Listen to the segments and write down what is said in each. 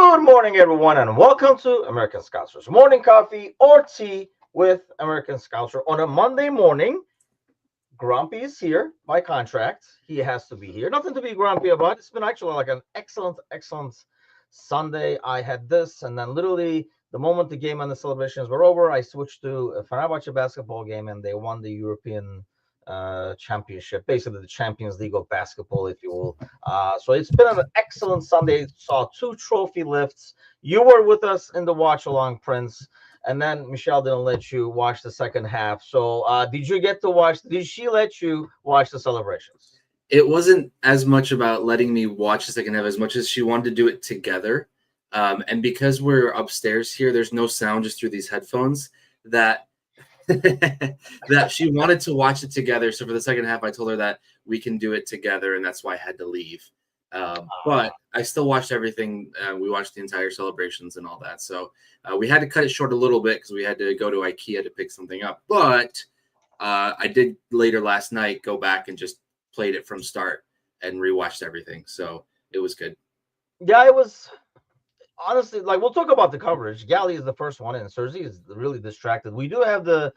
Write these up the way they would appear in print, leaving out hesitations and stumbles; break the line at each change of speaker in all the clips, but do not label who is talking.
Good morning, everyone, and welcome to American Scousers Morning Coffee or Tea with American Scouser. On a Monday morning, Grumpy is here by contract. He has to be here. Nothing to be grumpy about. It's been actually like an excellent Sunday. I had this, and then literally the moment the game and the celebrations were over, I switched to a Fenerbahce basketball game, and they won the European championship, basically the Champions League of basketball, if you will. So it's been an excellent Sunday. Saw two trophy lifts. You were with us in the Watchalong, Prince, and then Michelle didn't let you watch the second half. So did you get to watch? Did she let you watch the celebrations?
It wasn't as much about letting me watch the second half as much as she wanted to do it together. And because we're upstairs here, there's no sound just through these headphones that that she wanted to watch it together. So for the second half, I told her that we can do it together, and that's why I had to leave. But I still watched everything. We watched the entire celebrations and all that. So we had to cut it short a little bit because we had to go to IKEA to pick something up. But I did later last night go back and just played it from start and rewatched everything. So it was good.
Yeah, it was honestly like we'll talk about the coverage. Gally is the first one, and Cersei is really distracted. We do have the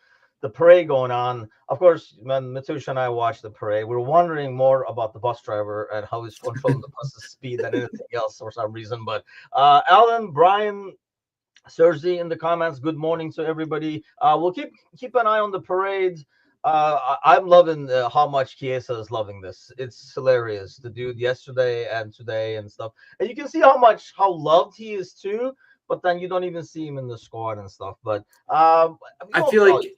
parade going on. Of course, when Matusha and I watched the parade, we were wondering more about the bus driver and how he's controlling the bus's speed than anything else for some reason. But Alan, Brian, Cersei in the comments, good morning to everybody. We'll keep an eye on the parade. I'm loving how much Chiesa is loving this. It's hilarious. The dude yesterday and today and stuff, and you can see how loved he is too. But then you don't even see him in the squad and stuff. But
I feel like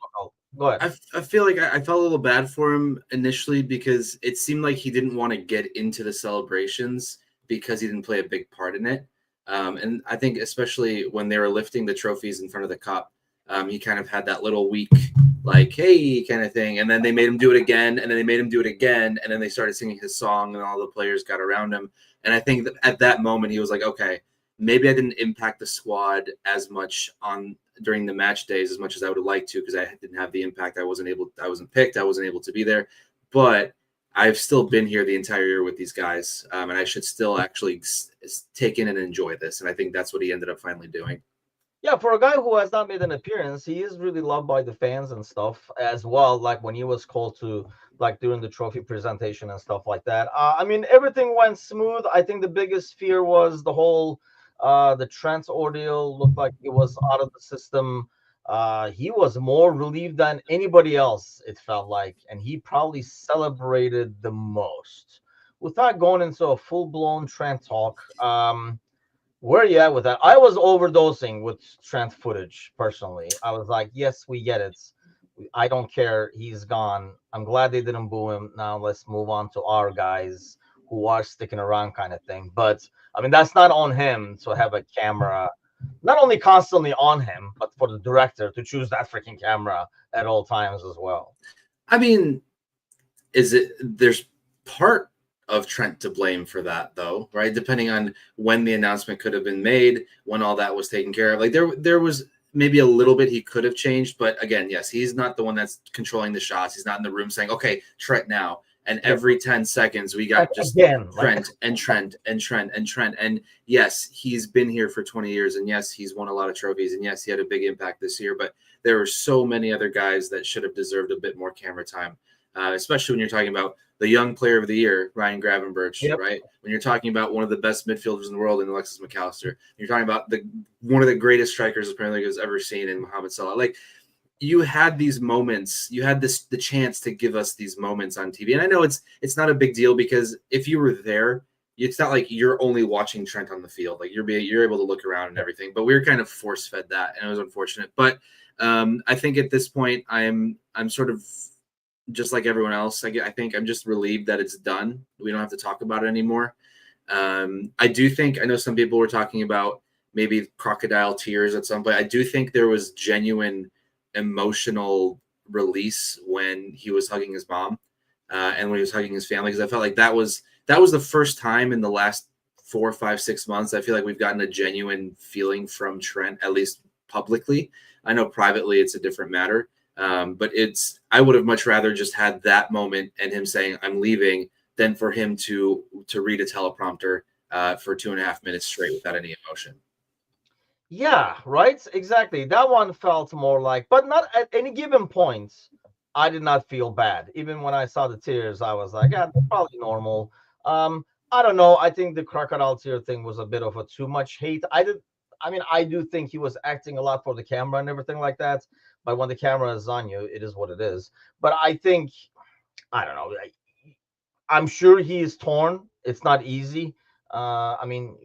go ahead.
I feel like I felt a little bad for him initially because it seemed like he didn't want to get into the celebrations because he didn't play a big part in it. And I think especially when they were lifting the trophies in front of the cup, he kind of had that little weak, like, hey, kind of thing. And then they made him do it again, and then they made him do it again, and then they started singing his song, and all the players got around him. And I think that at that moment he was like, okay, maybe I didn't impact the squad as much during the match days as much as I would have liked to because I didn't have the impact. I wasn't picked. I wasn't able to be there. But I've still been here the entire year with these guys, and I should still actually take in and enjoy this. And I think that's what he ended up finally doing.
Yeah, for a guy who has not made an appearance, he is really loved by the fans and stuff as well. Like when he was called to, like during the trophy presentation and stuff like that. I mean, everything went smooth. I think the biggest fear was the whole, the Trent ordeal looked like it was out of the system. He was more relieved than anybody else, it felt like, and he probably celebrated the most. Without going into a full-blown Trent talk, where are you at with that? I was overdosing with Trent footage personally. I was like, yes, we get it. I don't care. He's gone. I'm glad they didn't boo him. Now let's move on to our guys who are sticking around, kind of thing. But I mean, that's not on him to have a camera not only constantly on him, but for the director to choose that freaking camera at all times as well.
I mean, there's part of Trent to blame for that, though, right? Depending on when the announcement could have been made, when all that was taken care of. Like there was maybe a little bit he could have changed, but again, yes, he's not the one that's controlling the shots. He's not in the room saying, "Okay, Trent now." And every 10 seconds, we got just Trent and Trent and Trent and Trent. And yes, he's been here for 20 years. And yes, he's won a lot of trophies. And yes, he had a big impact this year. But there were so many other guys that should have deserved a bit more camera time, especially when you're talking about the young player of the year, Ryan Gravenberch, right? When you're talking about one of the best midfielders in the world in Alexis McAllister. You're talking about one of the greatest strikers the Premier League has ever seen in Mohamed Salah. Like, you had these moments, you had the chance to give us these moments on TV. And I know it's not a big deal because if you were there, it's not like you're only watching Trent on the field. Like you're able to look around and everything, but we were kind of force fed that, and it was unfortunate. But I think at this point I'm sort of just like everyone else. I think I'm just relieved that it's done. We don't have to talk about it anymore. I do think, I know some people were talking about maybe crocodile tears at some point. I do think there was genuine emotional release when he was hugging his mom and when he was hugging his family, because I felt like that was the first time in the last 4, 5, 6 months I feel like we've gotten a genuine feeling from Trent, at least publicly. I know privately it's a different matter, but I would have much rather just had that moment and him saying I'm leaving than for him to read a teleprompter for 2.5 minutes straight without any emotion.
Yeah, right. Exactly. That one felt more like, but not at any given point. I did not feel bad. Even when I saw the tears, I was like, yeah, that's probably normal. I don't know. I think the crocodile tear thing was a bit of a too much hate. I mean, I do think he was acting a lot for the camera and everything like that. But when the camera is on you, it is what it is. But I think, I don't know. I'm sure he is torn. It's not easy. I mean,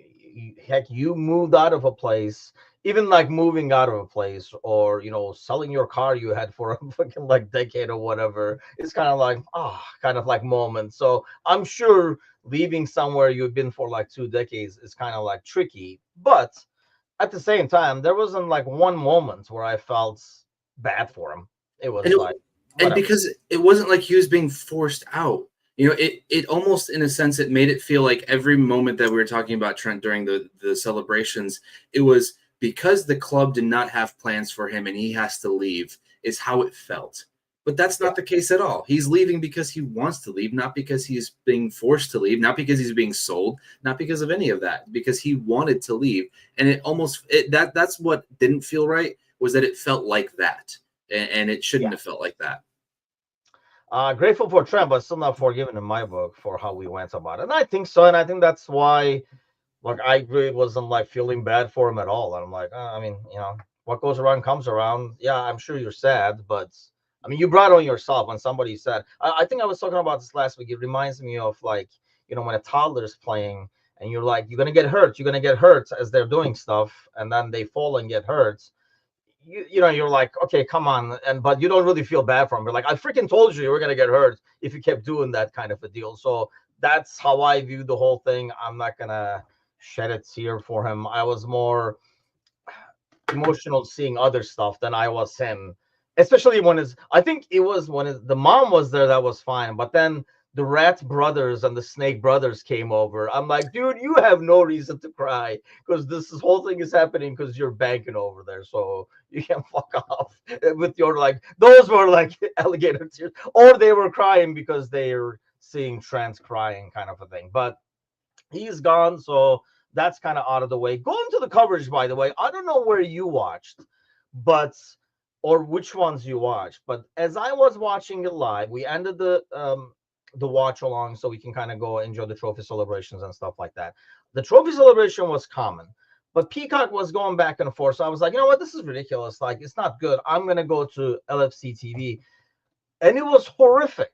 heck, you moved out of a place, even like moving out of a place, or selling your car you had for a fucking like decade or whatever. It's kind of like kind of like moment. So I'm sure leaving somewhere you've been for like 2 decades is kind of like tricky. But at the same time, there wasn't like one moment where I felt bad for him. It
And
was
it,
like
and
whatever.
because it wasn't like he was being forced out. It almost, in a sense, it made it feel like every moment that we were talking about Trent during the celebrations, it was because the club did not have plans for him and he has to leave, is how it felt. But that's
Yeah.
not the case at all. He's leaving because he wants to leave, not because he's being forced to leave, not because he's being sold, not because of any of that, because he wanted to leave. And that's what didn't feel right, was that it felt like that. And it shouldn't have felt like that.
Grateful for Trent, but still not forgiven in my book for how we went about it. And I think so, and I think that's why, like, I really wasn't like feeling bad for him at all. And I'm like, I mean, what goes around comes around. Yeah, I'm sure you're sad, but I mean, you brought on yourself when somebody said. I think I was talking about this last week. It reminds me of like, when a toddler is playing and you're like, you're gonna get hurt as they're doing stuff, and then they fall and get hurt. You're like, okay, come on, but you don't really feel bad for him. You're like, I freaking told you were gonna get hurt if you kept doing that kind of a deal. So that's how I view the whole thing. I'm not gonna shed a tear for him. I was more emotional seeing other stuff than I was him, especially I think it was when the mom was there, that was fine, but then the Rat brothers and the Snake brothers came over. I'm like, dude, you have no reason to cry because this whole thing is happening because you're banking over there, so you can fuck off with your like. Those were like alligator tears, or they were crying because they're seeing Trent crying, kind of a thing. But he's gone, so that's kind of out of the way. Going to the coverage, by the way, I don't know where you watched, but or which ones you watched, but as I was watching it live, we ended the watch along so we can kind of go enjoy the trophy celebrations and stuff like that. The trophy celebration was common, but Peacock was going back and forth. So I was like, you know what, this is ridiculous. Like, it's not good. I'm gonna go to LFC TV, and it was horrific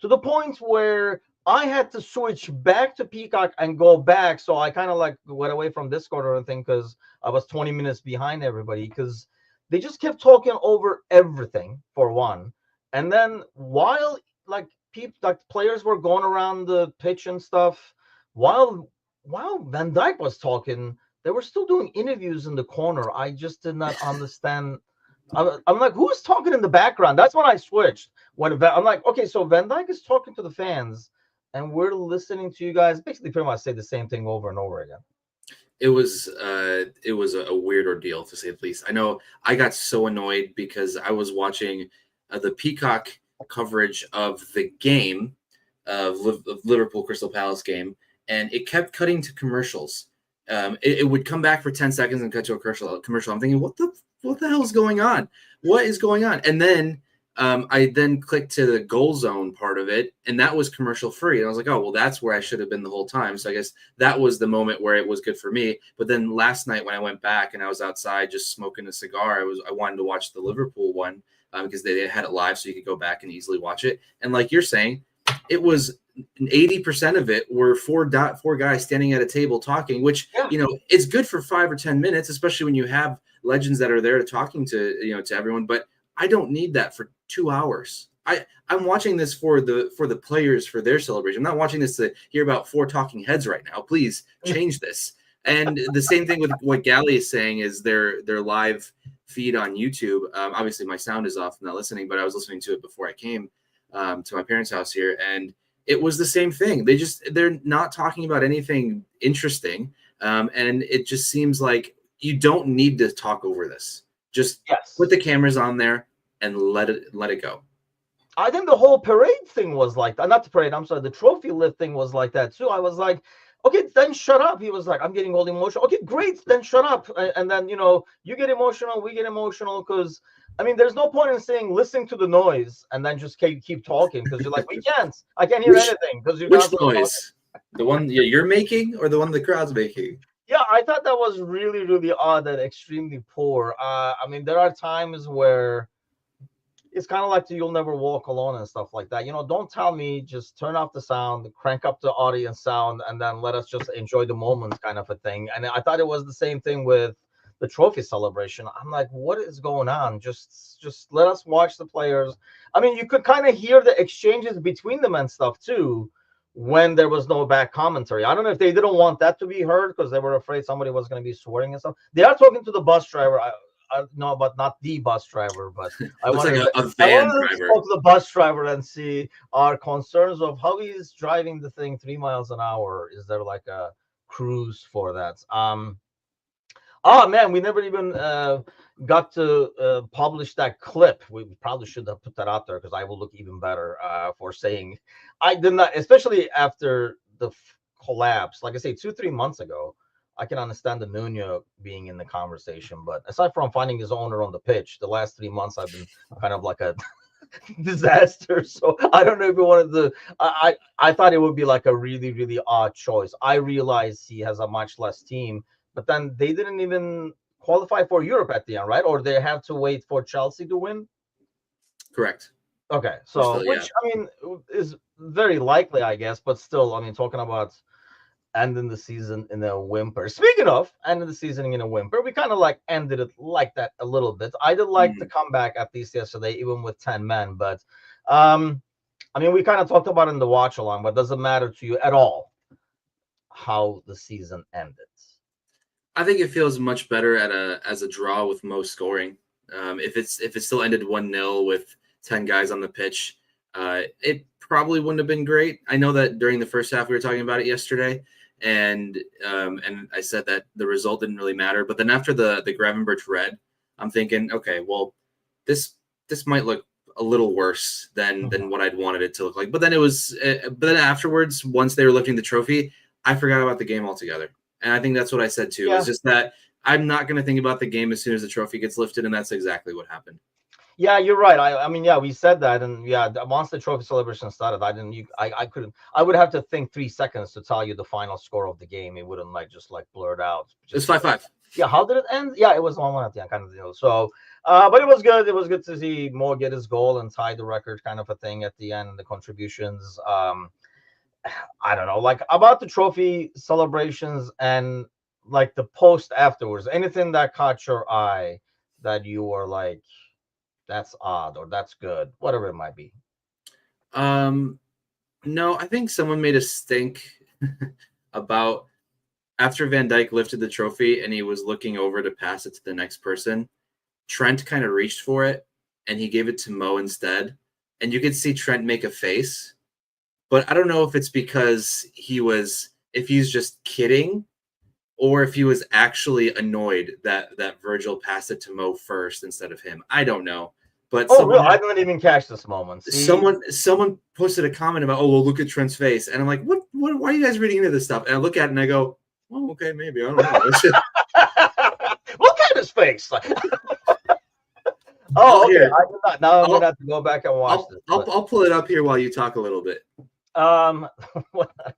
to the point where I had to switch back to Peacock and go back. So I kind of like went away from Discord or anything because I was 20 minutes behind everybody because they just kept talking over everything for one. And then while like people like players were going around the pitch and stuff, while Van Dijk was talking, they were still doing interviews in the corner. I just did not understand. I'm like, who's talking in the background? That's when I switched. I'm like, okay, so Van Dyke is talking to the fans, and we're listening to you guys basically pretty much say the same thing over and over again.
It was a weird ordeal, to say the least. I know I got so annoyed because I was watching the Peacock coverage of the game of Liverpool Crystal Palace game, and it kept cutting to commercials. It would come back for 10 seconds and cut to a commercial. I'm thinking, what the hell is going on? What is going on? And then I then clicked to the goal zone part of it, and that was commercial free. And I was like, oh, well, that's where I should have been the whole time. So I guess that was the moment where it was good for me. But then last night when I went back and I was outside just smoking a cigar, I wanted to watch the Liverpool one because they had it live, so you could go back and easily watch it. And like you're saying, it was 80% of it were four guys standing at a table talking, which, it's good for 5 or 10 minutes, especially when you have legends that are there talking to everyone. But I don't need that for 2 hours. I'm watching this for the players, for their celebration. I'm not watching this to hear about 4 talking heads right now. Please change this. And the same thing with what Gally is saying is their live feed on YouTube. Obviously, my sound is off. I'm not listening, but I was listening to it before I came to my parents' house here, and it was the same thing. They're not talking about anything interesting, and it just seems like you don't need to talk over this. Just put the cameras on there and let it go.
I think the whole parade thing was like that. Not the parade, I'm sorry, the trophy lift thing was like that too. I was like, Okay, then shut up. He was like, I'm getting all emotional. Okay, great, then shut up. And then, you get emotional, we get emotional, because I mean, there's no point in saying listening to the noise and then just keep talking, because you're like, I can't hear
Which
anything because you're
which
constantly talking.
noise? The one you're making, or the one the crowd's making?
Yeah, I thought that was really, really odd and extremely poor. I mean, there are times where it's kind of like the "You'll Never Walk Alone" and stuff like that. Don't tell me, just turn off the sound, crank up the audience sound, and then let us just enjoy the moment, kind of a thing. And I thought it was the same thing with the trophy celebration. I'm like, what is going on? Just let us watch the players. I mean, you could kind of hear the exchanges between them and stuff too when there was no back commentary. I don't know if they didn't want that to be heard because they were afraid somebody was going to be swearing and stuff. They are talking to the bus driver. I no, but not the bus driver, but I
Looks like
wanted
a
I
van
wanted to
driver.
talk to the bus driver and see our concerns of how he's driving the thing 3 miles an hour. Is there like a cruise for that? Oh man, we never even got to publish that clip. We probably should have put that out there because I will look even better for saying I did not, especially after the collapse. Like I say, 2 3 months ago, I can understand the Nuno being in the conversation, but aside from finding his owner on the pitch, the last 3 months I've been kind of like a disaster. So I don't know if we wanted to. I thought it would be like a really, really odd choice. I realize he has a much less team, but then they didn't even qualify for Europe at the end, right? Or they have to wait for Chelsea to win.
Correct.
Okay,
They're
so
still, yeah.
which I mean is very likely, I guess, but still, I mean, talking about ending the season in a whimper. Speaking of ending the season in a whimper, we kind of like ended it like that a little bit. I did like the
Mm.
comeback at least yesterday, even with 10 men, but um I mean, we kind of talked about it in the watch along, but does it matter to you at all how the season ended?
I think it feels much better as a draw with most scoring. If it still ended 1-0 with 10 guys on the pitch, it probably wouldn't have been great. I know that during the first half we were talking about it yesterday, and I said that the result didn't really matter. But then after the Gravenberch red, I'm thinking, okay, well, this this might look a little worse than what I'd wanted it to look like. But then but then afterwards, once they were lifting the trophy, I forgot about the game altogether. And I think that's what I said too.
Yeah.
It's just that I'm not going to think about the game as soon as the trophy gets lifted, and that's exactly what happened.
Yeah, you're right. I mean, yeah, we said that, and yeah, once the trophy celebration started, I didn't. I couldn't. I would have to think 3 seconds to tell you the final score of the game. It wouldn't like just like blurt out.
It's
Just
5-5.
yeah. How did it end? Yeah, it was 1-1 at the end, kind of deal. So, but it was good. It was good to see Moore get his goal and tie the record, kind of a thing at the end. The contributions. I don't know, like about the trophy celebrations and like the post afterwards. Anything that caught your eye that you were like, that's odd or that's good, whatever it might be.
No, I think someone made us think about after Van Dijk lifted the trophy and he was looking over to pass it to the next person. Trent kind of reached for it and he gave it to Mo instead. And you could see Trent make a face, but I don't know if it's because if he's just kidding or if he was actually annoyed that Virgil passed it to Mo first instead of him. I don't know. But
Oh, real? I didn't even catch this moment. See,
someone posted a comment about, oh, well, look at Trent's face. And I'm like, what why are you guys reading into this stuff? And I look at it and I go, oh, okay, maybe. I don't know.
look at his face. Oh, okay.
Here,
I did not. Now I'm gonna have to go back and watch this.
I'll pull it up here while you talk a little bit.
Um,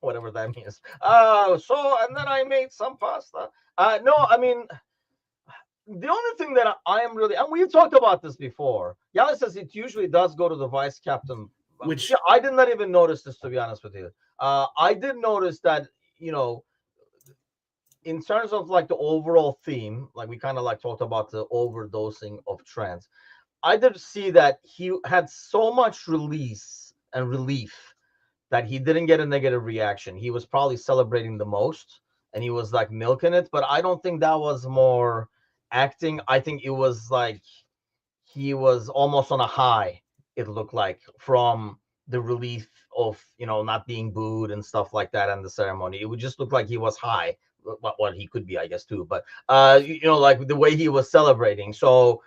whatever that means. So and then I made some pasta. No, I mean the only thing that I am really, and we've talked about this before. Yali says it usually does go to the vice captain,
Which
yeah, I did not even notice this, to be honest with you. I did notice that, in terms of like the overall theme, like we kind of like talked about the overdosing of trends. I did see that he had so much release and relief that he didn't get a negative reaction. He was probably celebrating the most and he was like milking it, but I don't think that was more acting. I think it was like he was almost on a high, it looked like, from the relief of, not being booed and stuff like that and the ceremony. It would just look like he was high, what he could be, I guess, too. But like the way he was celebrating. So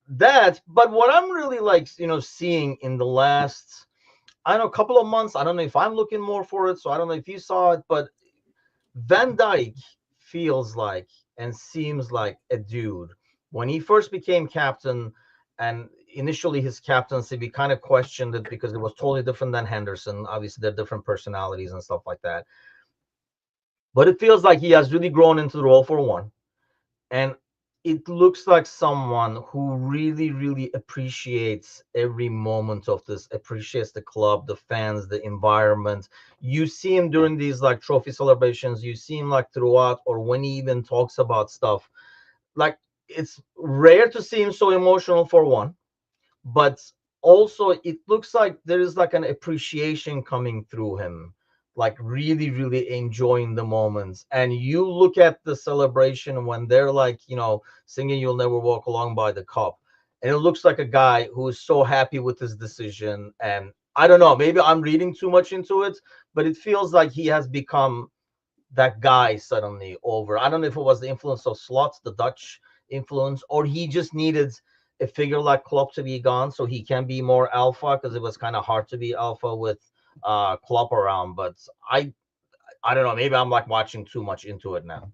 that, but what I'm really like, seeing in the last, I don't know, couple of months, I don't know if I'm looking more for it, so I don't know if you saw it, but Van Dijk feels like and seems like a dude. When he first became captain, and initially his captaincy, we kind of questioned it because it was totally different than Henderson. Obviously, they're different personalities and stuff like that. But it feels like he has really grown into the role for one. And it looks like someone who really, really appreciates every moment of this, appreciates the club, the fans, the environment. You see him during these like trophy celebrations, you see him like throughout, or when he even talks about stuff. Like, it's rare to see him so emotional for one, but also it looks like there is like an appreciation coming through him, like really, really enjoying the moments. And you look at the celebration when they're like, singing "You'll Never Walk Along" by the cup, and it looks like a guy who is so happy with his decision. And I don't know, maybe I'm reading too much into it, but it feels like he has become that guy suddenly over. I don't know if it was the influence of Slots, the Dutch influence, or he just needed a figure like Klopp to be gone so he can be more alpha, because it was kind of hard to be alpha with Klopp around. But I don't know, maybe I'm like watching too much into it now.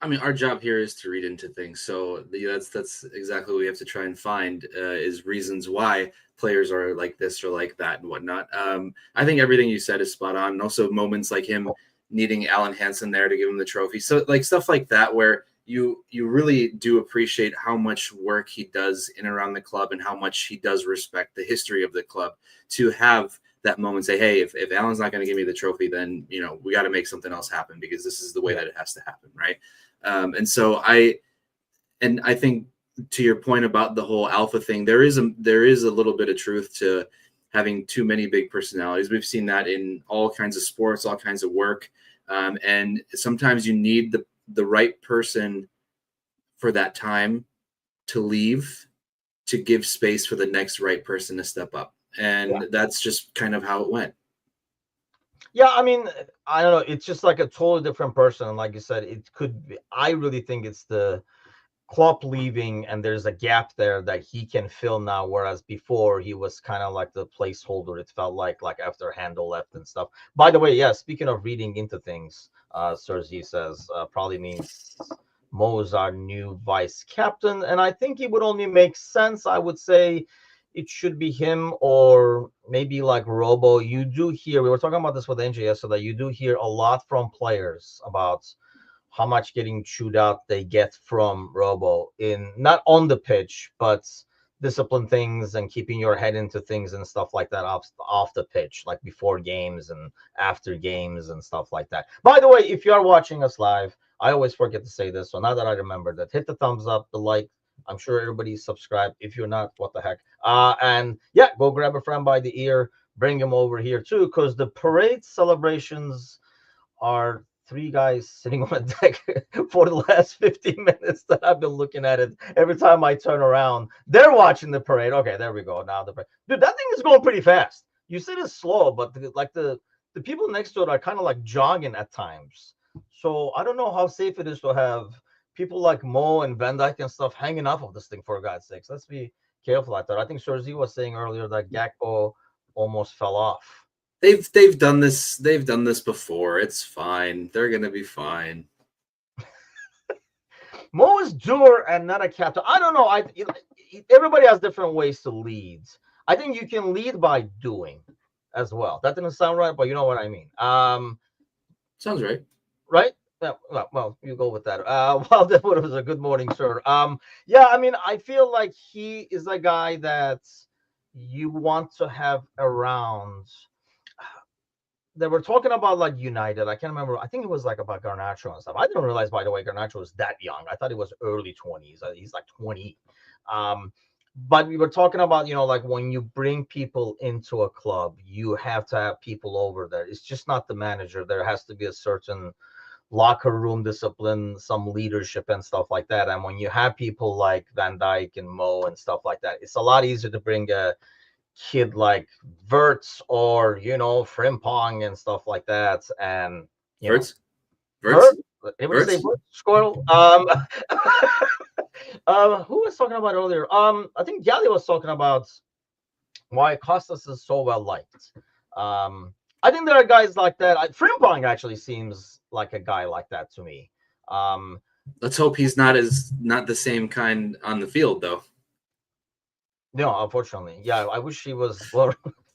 I mean, our job here is to read into things, so that's exactly what we have to try and find is reasons why players are like this or like that and whatnot. I think everything you said is spot on, and also moments like him needing Alan Hansen there to give him the trophy, so like stuff like that where you really do appreciate how much work he does in and around the club and how much he does respect the history of the club to have that moment say, hey, if Alan's not going to give me the trophy, then we got to make something else happen because this is the way that it has to happen, right? And so I think to your point about the whole alpha thing, there is a little bit of truth to having too many big personalities. We've seen that in all kinds of sports, all kinds of work, and sometimes you need the right person for that time to leave to give space for the next right person to step up, and that's just kind of how it went.
Yeah, I mean, I don't know. It's just like a totally different person. And like you said, it could be, I really think it's the Klopp leaving, and there's a gap there that he can fill now. Whereas before he was kind of like the placeholder. It felt like after Handel left and stuff. By the way, yeah, speaking of reading into things, Sir Z says probably means Mo is our new vice captain, and I think it would only make sense. I would say it should be him, or maybe like Robo. You do hear, we were talking about this with NJ yesterday, you do hear a lot from players about how much getting chewed out they get from Robo, in not on the pitch, but discipline things and keeping your head into things and stuff like that off the pitch, like before games and after games and stuff like that. By the way, if you are watching us live, I always forget to say this, so now that I remember that, hit the thumbs up, the like. I'm sure everybody's subscribed. If you're not, what the heck? And yeah, go grab a friend by the ear, bring him over here too, because the parade celebrations are three guys sitting on a deck for the last 15 minutes that I've been looking at it. Every time I turn around, they're watching the parade. Okay, there we go. Now the parade. Dude, that thing is going pretty fast. You said it's slow, but the people next to it are kind of like jogging at times. So I don't know how safe it is to have people like Mo and Van Dijk and stuff hanging off of this thing, for God's sakes. Let's be careful out there. I think Serzi was saying earlier that Gakpo almost fell off.
They've done this. They've done this before. It's fine. They're gonna be fine.
Mo is doer and not a captain. I don't know. Everybody has different ways to lead. I think you can lead by doing as well. That didn't sound right, but you know what I mean.
Sounds right.
Right? Yeah, well, you go with that. Well, that was a good morning, sir. Yeah, I mean, I feel like he is a guy that you want to have around. They were talking about like United. I can't remember. I think it was like about Garnacho and stuff. I didn't realize, by the way, Garnacho was that young. I thought he was early 20s. He's like 20. Um, but we were talking about, like when you bring people into a club, you have to have people over there. It's just not the manager. There has to be a certain locker room discipline, some leadership and stuff like that. And when you have people like Van Dijk and Mo and stuff like that, it's a lot easier to bring a kid like Verts or Frimpong and stuff like that, and
Verts,
Vert.
Verts,
Everybody say
Verts.
Vert? Squirrel. Who was talking about earlier? I think Gally was talking about why Costas is so well liked. I think there are guys like that. Frimpong actually seems like a guy like that to me. Um,
Let's hope he's not the same kind on the field though.
no, unfortunately, yeah. I wish he was. Well,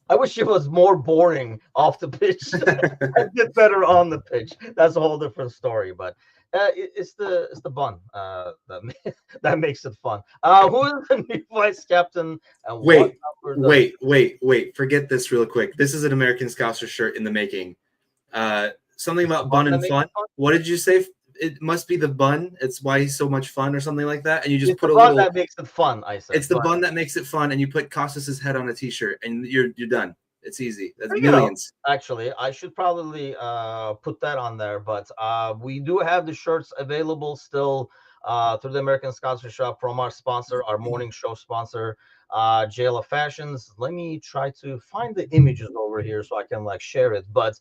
I wish he was more boring off the pitch and get better on the pitch. That's a whole different story. But it's the bun that makes it fun. Who is the new vice captain and what
Wait,
number does
wait. Forget this real quick. This is an American Scouser shirt in the making. Something
is the
about
bun
bun
that
and
makes
fun.
it fun?
What did you say? It must be the bun. It's why he's so much fun or something like that. And you just
It's the
put a
bun
little,
that makes it fun. I
it's
said,
the
but
bun that makes it fun. And you put Costas's head on a t-shirt and you're done. It's easy. That's
bring it up.
millions.
Actually, I should probably put that on there. But we do have the shirts available still through the American Scouser Shop from our sponsor, our morning show sponsor, JLF Fashions. Let me try to find the images over here so I can like share it. But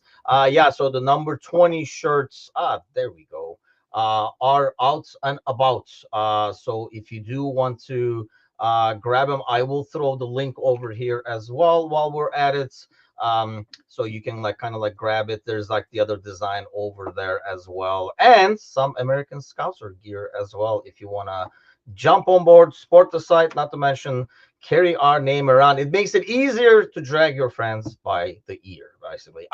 yeah, so the number 20 shirts, there we go, are out and about. So if you do want to grab them, I will throw the link over here as well while we're at it, so you can like kind of like grab it. There's like the other design over there as well, and some American Scouser gear as well if you want to jump on board, support the site, not to mention carry our name around. It makes it easier to drag your friends by the ear, basically.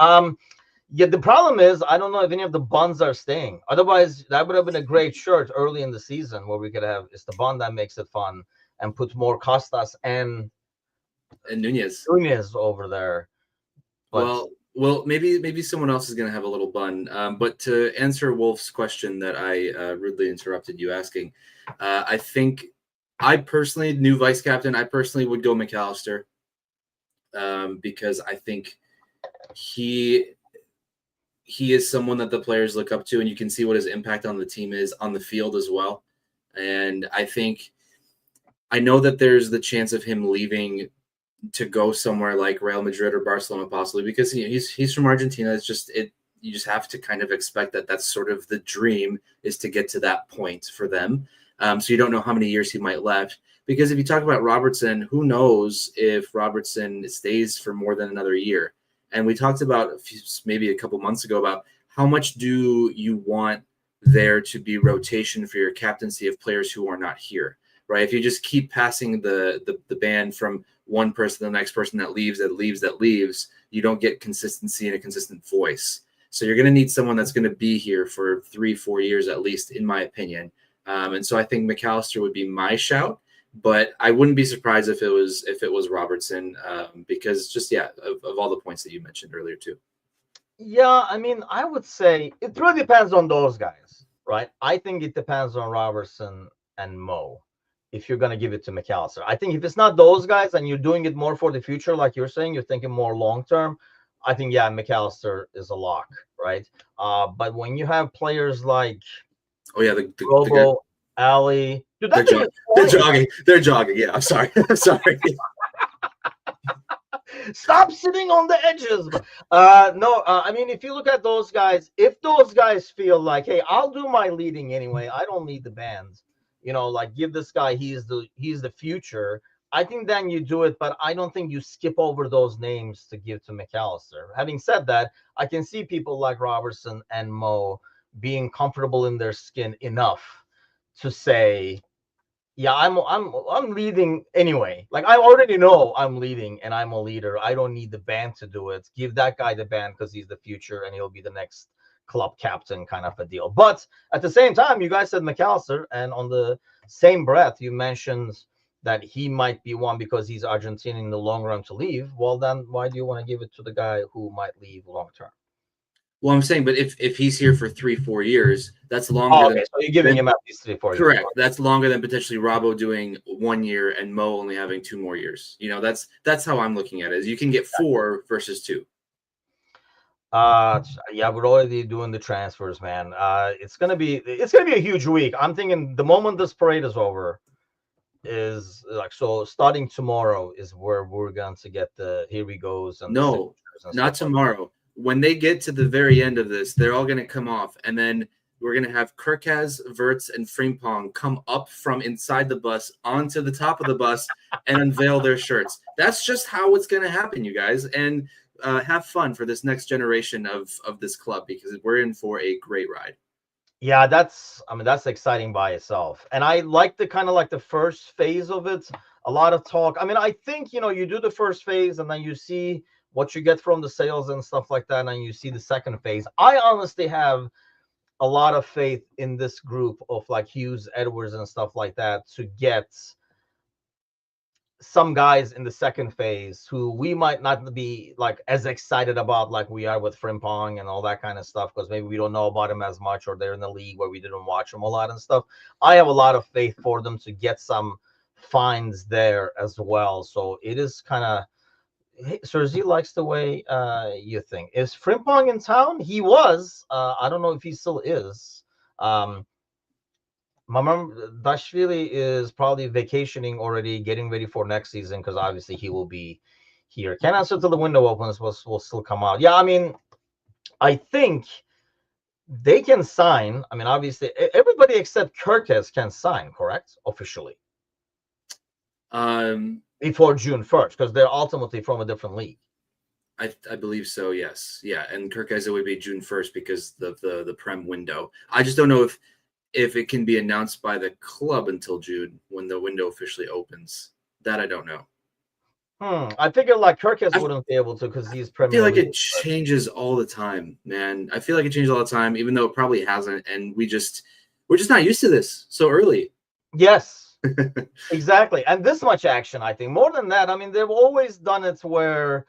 Yeah, the problem is I don't know if any of the buns are staying. Otherwise, that would have been a great shirt early in the season where we could have it's the bun that makes it fun and put more Costas and
And Nunez.
Nunez over there. But
Well, maybe someone else is going to have a little bun. But to answer Wolf's question that I rudely interrupted you asking, I think I personally, new vice captain, I personally would go McAllister, because I think he he is someone that the players look up to, and you can see what his impact on the team is on the field as well. And I know that there's the chance of him leaving to go somewhere like Real Madrid or Barcelona, possibly, because he's from Argentina. It's just you just have to kind of expect that that's sort of the dream, is to get to that point for them. So you don't know how many years he might left. Because if you talk about Robertson, who knows if Robertson stays for more than another year? And we talked about maybe a couple months ago about how much do you want there to be rotation for your captaincy of players who are not here, right? If you just keep passing the band from one person to the next person that leaves, you don't get consistency and a consistent voice. So you're going to need someone that's going to be here for 3-4 years at least, in my opinion. And so I think McAllister would be my shout, but I wouldn't be surprised if it was Robertson, because just of all the points that you mentioned earlier too.
yeah, I mean, I would say it really depends on those guys, right? I think it depends on Robertson and Mo if you're going to give it to McAllister. I think if it's not those guys and you're doing it more for the future, like you're saying, you're thinking more long term, I think, yeah, McAllister is a lock, right? But when you have players like
Oh yeah, the guy,
Robo, Ali, dude, that thing is
they're
flying.
jogging. They're jogging. Yeah, I'm sorry. I'm sorry.
Stop sitting on the edges. No, I mean, if you look at those guys, if those guys feel like, hey, I'll do my leading anyway, I don't need the bands, like give this guy, he's the future. I think then you do it, but I don't think you skip over those names to give to McAllister. Having said that, I can see people like Robertson and Mo being comfortable in their skin enough to say, yeah, I'm leading anyway. Like I already know I'm leading and I'm a leader. I don't need the band to do it. Give that guy the band because he's the future and he'll be the next club captain, kind of a deal. But at the same time, you guys said McAllister, and on the same breath, you mentioned that he might be one because he's Argentinian in the long run to leave. Well, then why do you want to give it to the guy who might leave long term?
Well, I'm saying, but if he's here for 3-4 years, that's longer
Oh,
than
okay, so you're giving him at least 3-4 years.
correct. That's longer than potentially Robbo doing 1 year and Mo only having 2 more years. That's how I'm looking at it. Is you can get 4 versus 2.
Yeah, we're already doing the transfers, man. It's gonna be a huge week. I'm thinking the moment this parade is over is like, so starting tomorrow is where we're going to get the here we goes and the
No,
signatures and
not
stuff like that.
tomorrow. When they get to the very end of this, they're all going to come off, and then we're going to have Kirkaz, Verts, and Frimpong come up from inside the bus onto the top of the bus and unveil their shirts. That's just how it's going to happen, you guys. And have fun for this next generation of this club, because we're in for a great ride.
Yeah, that's exciting by itself. And I like the kind of like the first phase of it. A lot of talk. I mean, I think, you do the first phase and then you see what you get from the sales and stuff like that, and then you see the second phase. I honestly have a lot of faith in this group of like Hughes, Edwards, and stuff like that to get some guys in the second phase who we might not be like as excited about like we are with Frimpong and all that kind of stuff, because maybe we don't know about them as much, or they're in the league where we didn't watch them a lot and stuff. I have a lot of faith for them to get some finds there as well. So it is kind of, hey, Sir Z likes the way you think. Is Frimpong in town? He was. I don't know if he still is. My mom Dashvili is probably vacationing already, getting ready for next season, because obviously he will be here. Can't answer till the window opens. Will still come out. Yeah, I mean, I think they can sign. I mean, obviously everybody except Kirkes can sign, correct? Officially. Before June 1st, because they're ultimately from a different league.
I believe so, yes. Yeah, and Kirkes would be June 1st because of the Prem window. I just don't know if it can be announced by the club until June, when the window officially opens. That I don't know.
I figured like Kirkes wouldn't be able to, because he's Premier
League. I feel like
League,
it changes all the time, man. I feel like it changes all the time, even though it probably hasn't, and we're just not used to this so early.
Yes, exactly. And this much action, I think. More than that, I mean, they've always done it where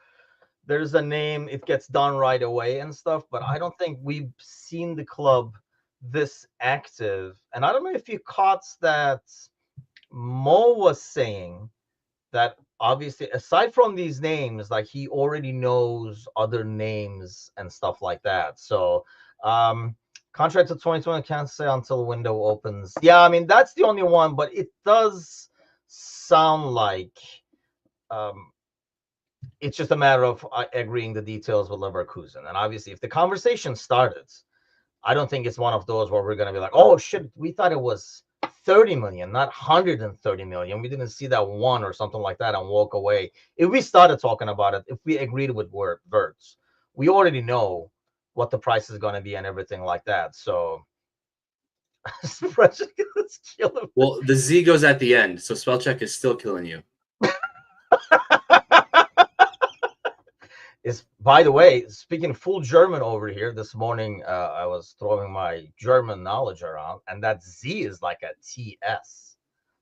there's a name, it gets done right away and stuff, but I don't think we've seen the club this active. And I don't know if you caught that Mo was saying that obviously, aside from these names, like he already knows other names and stuff like that. So contract to 2020, can't say until the window opens. Yeah, I mean, that's the only one, but it does sound like it's just a matter of agreeing the details with Leverkusen. And obviously, if the conversation started, I don't think it's one of those where we're going to be like, oh, shit, we thought it was 30 million, not 130 million. We didn't see that one or something like that and walk away. If we started talking about it, if we agreed with Verts, we already know what the price is going to be and everything like that. So,
well, the Z goes at the end, so spell check is still killing you.
Is, by the way, speaking full German over here this morning, I was throwing my German knowledge around, and that Z is like a TS.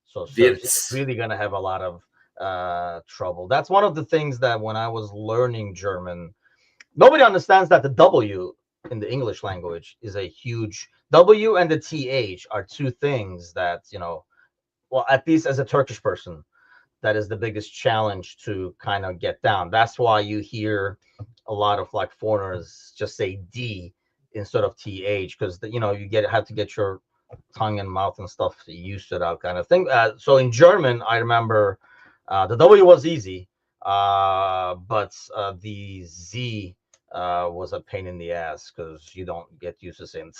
So it's really going to have a lot of trouble. That's one of the things that when I was learning German, nobody understands that the W in the English language is a huge W, and the TH are two things that, well, at least as a Turkish person, that is the biggest challenge to kind of get down. That's why you hear a lot of like foreigners just say D instead of TH, because you have to get your tongue and mouth and stuff used to that kind of thing. So in German, I remember the W was easy, but the Z was a pain in the ass, because you don't get used to saying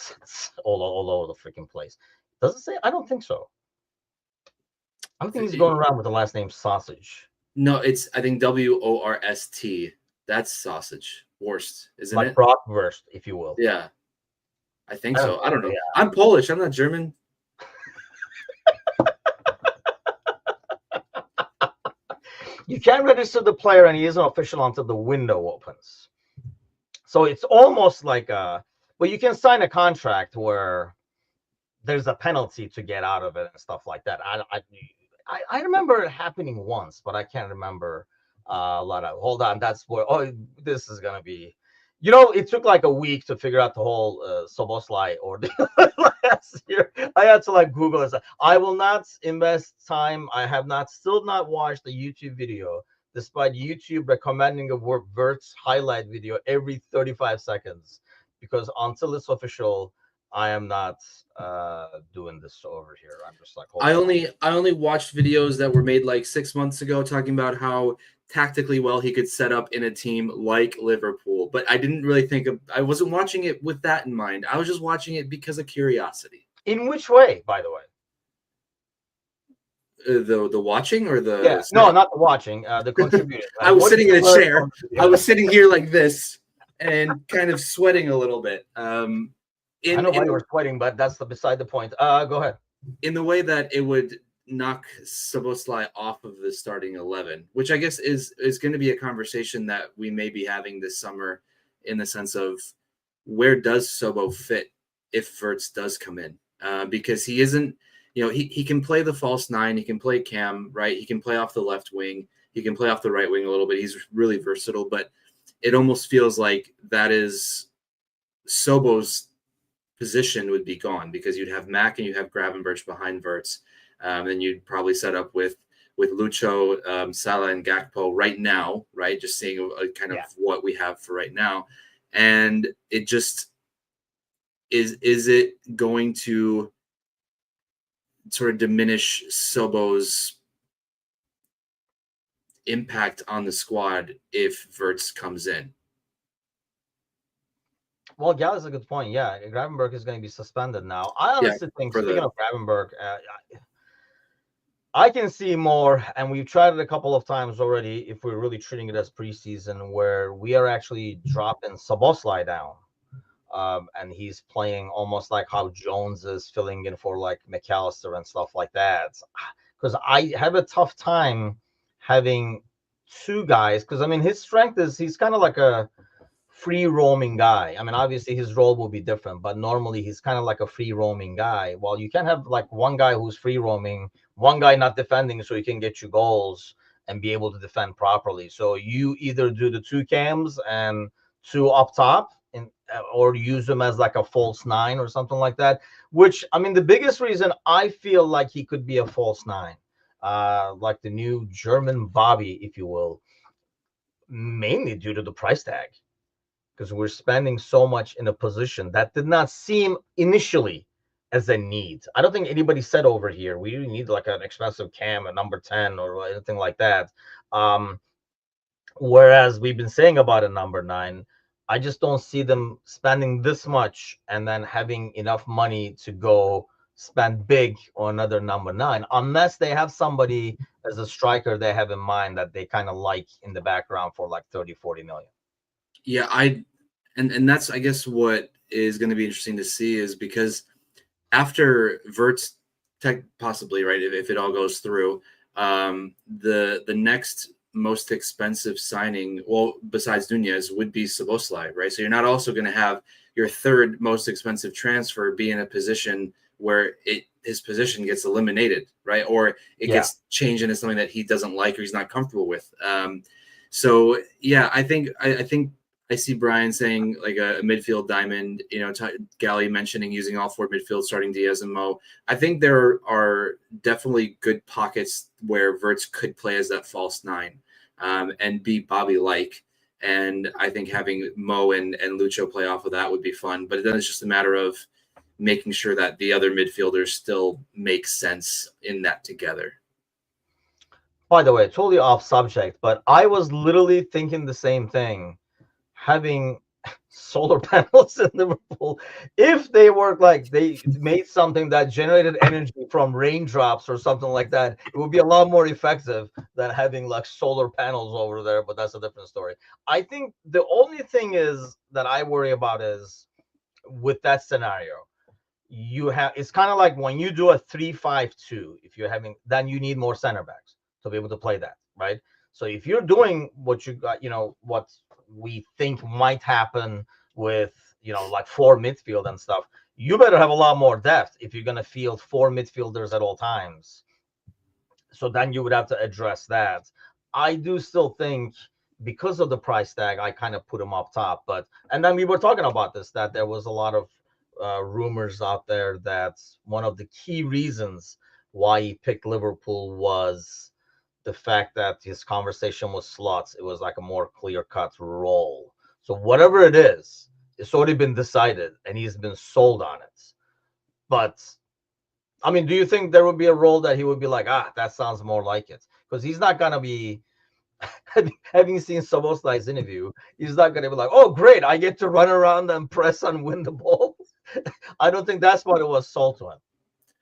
all over the freaking place. Does it say? I don't think so. I don't think he's going around with the last name Sausage.
No, I think Worst. That's sausage. Worst, isn't
like
it?
Like bratwurst, if you will.
Yeah. I think so. I don't know. Yeah. I'm Polish. I'm not German.
You can't register the player, and he isn't official until the window opens. So it's almost like well, you can sign a contract where there's a penalty to get out of it and stuff like that. I remember it happening once, but I can't remember a lot of. Hold on, that's where. Oh, this is gonna be. It took like a week to figure out the whole Soboslai ordeal last year. I had to like Google it. I will not invest time. I have still not watched the YouTube video, despite YouTube recommending a Verts highlight video every 35 seconds, because until it's official, I am not doing this over here. I'm just like,
I only watched videos that were made like 6 months ago talking about how tactically well he could set up in a team like Liverpool, but I didn't really I wasn't watching it with that in mind. I was just watching it because of curiosity.
In which way, by the way?
the watching or
Yeah,
the
no,
setting?
not the watching, the contributing.
I
Like,
was
what did
sitting in
you
a
learn
chair.
from the
I
video?
was sitting here like this and kind of sweating a little bit.
I
In
know why
in
you
the
were sweating, but that's beside the point. Go ahead.
in the way that it would knock Szoboszlai off of the starting 11, which I guess is going to be a conversation that we may be having this summer, in the sense of where does Sobo fit if Verts does come in, because he isn't, he can play the false nine, he can play Cam, right, he can play off the left wing, he can play off the right wing a little bit, he's really versatile, but it almost feels like that is Sobo's position would be gone, because you'd have Mac and you have Gravenberch behind Verts. And you'd probably set up with Lucho, Salah, and Gakpo right now, right? Just seeing a kind of
Yeah.
what we have for right now. And it just is it going to sort of diminish Sobo's impact on the squad if Verts comes in?
Well, yeah, that's a good point. Yeah, Gravenberg is going to be suspended now. I
Yeah,
honestly think,
for
speaking
the
of Gravenberg, I can see more, and we've tried it a couple of times already. If we're really treating it as preseason, where we are actually dropping Szoboszlai down, and he's playing almost like how Jones is filling in for like McAllister and stuff like that. Because I have a tough time having two guys. Because I mean, his strength is he's kind of like a free roaming guy. I mean, obviously his role will be different, but normally he's kind of like a free roaming guy. Well, you can have like one guy who's free roaming, one guy not defending, so he can get you goals and be able to defend properly. So you either do the two cams and two up top, or use them as like a false nine or something like that. Which, I mean, the biggest reason I feel like he could be a false nine, like the new German Bobby, if you will, mainly due to the price tag, because we're spending so much in a position that did not seem initially as a need. I don't think anybody said over here we really need like an expensive cam, a number 10 or anything like that. Whereas we've been saying about a number 9, I just don't see them spending this much and then having enough money to go spend big on another number 9, unless they have somebody as a striker they have in mind that they kind of like in the background for like 30-40 million.
Yeah, and that's, I guess, what is going to be interesting to see, is because after Verts, possibly, right, if it all goes through, the next most expensive signing, well, besides Nunez, would be Szoboszlai, right? So you're not also going to have your third most expensive transfer be in a position where his position gets eliminated, right? Or it gets changed into something that he doesn't like or he's not comfortable with. So yeah, I think I see Brian saying like a midfield diamond, Gally mentioning using all four midfield, starting Diaz and Mo. I think there are definitely good pockets where Verts could play as that false nine, and be Bobby-like. And I think having Mo and Lucho play off of that would be fun. But then it's just a matter of making sure that the other midfielders still make sense in that together.
By the way, totally off subject, but I was literally thinking the same thing. Having solar panels in Liverpool, if they work like they made something that generated energy from raindrops or something like that, it would be a lot more effective than having like solar panels over there. But that's a different story. I think the only thing is that I worry about is with that scenario, it's kind of like when you do a 3-5-2, if you're having, then you need more center backs to be able to play that, right? So if you're doing what you got, what we think might happen with, like 4 midfield and stuff, you better have a lot more depth if you're going to field 4 midfielders at all times. So then you would have to address that. I do still think, because of the price tag, I kind of put him up top. And then we were talking about this, that there was a lot of rumors out there that one of the key reasons why he picked Liverpool was the fact that his conversation with Slots, it was like a more clear-cut role. So whatever it is, it's already been decided, and he's been sold on it. But I mean, do you think there would be a role that he would be like, that sounds more like it? Because he's not going to be, having seen Szoboszlai's interview, he's not going to be like, oh, great, I get to run around and press and win the ball. I don't think that's what it was sold to him.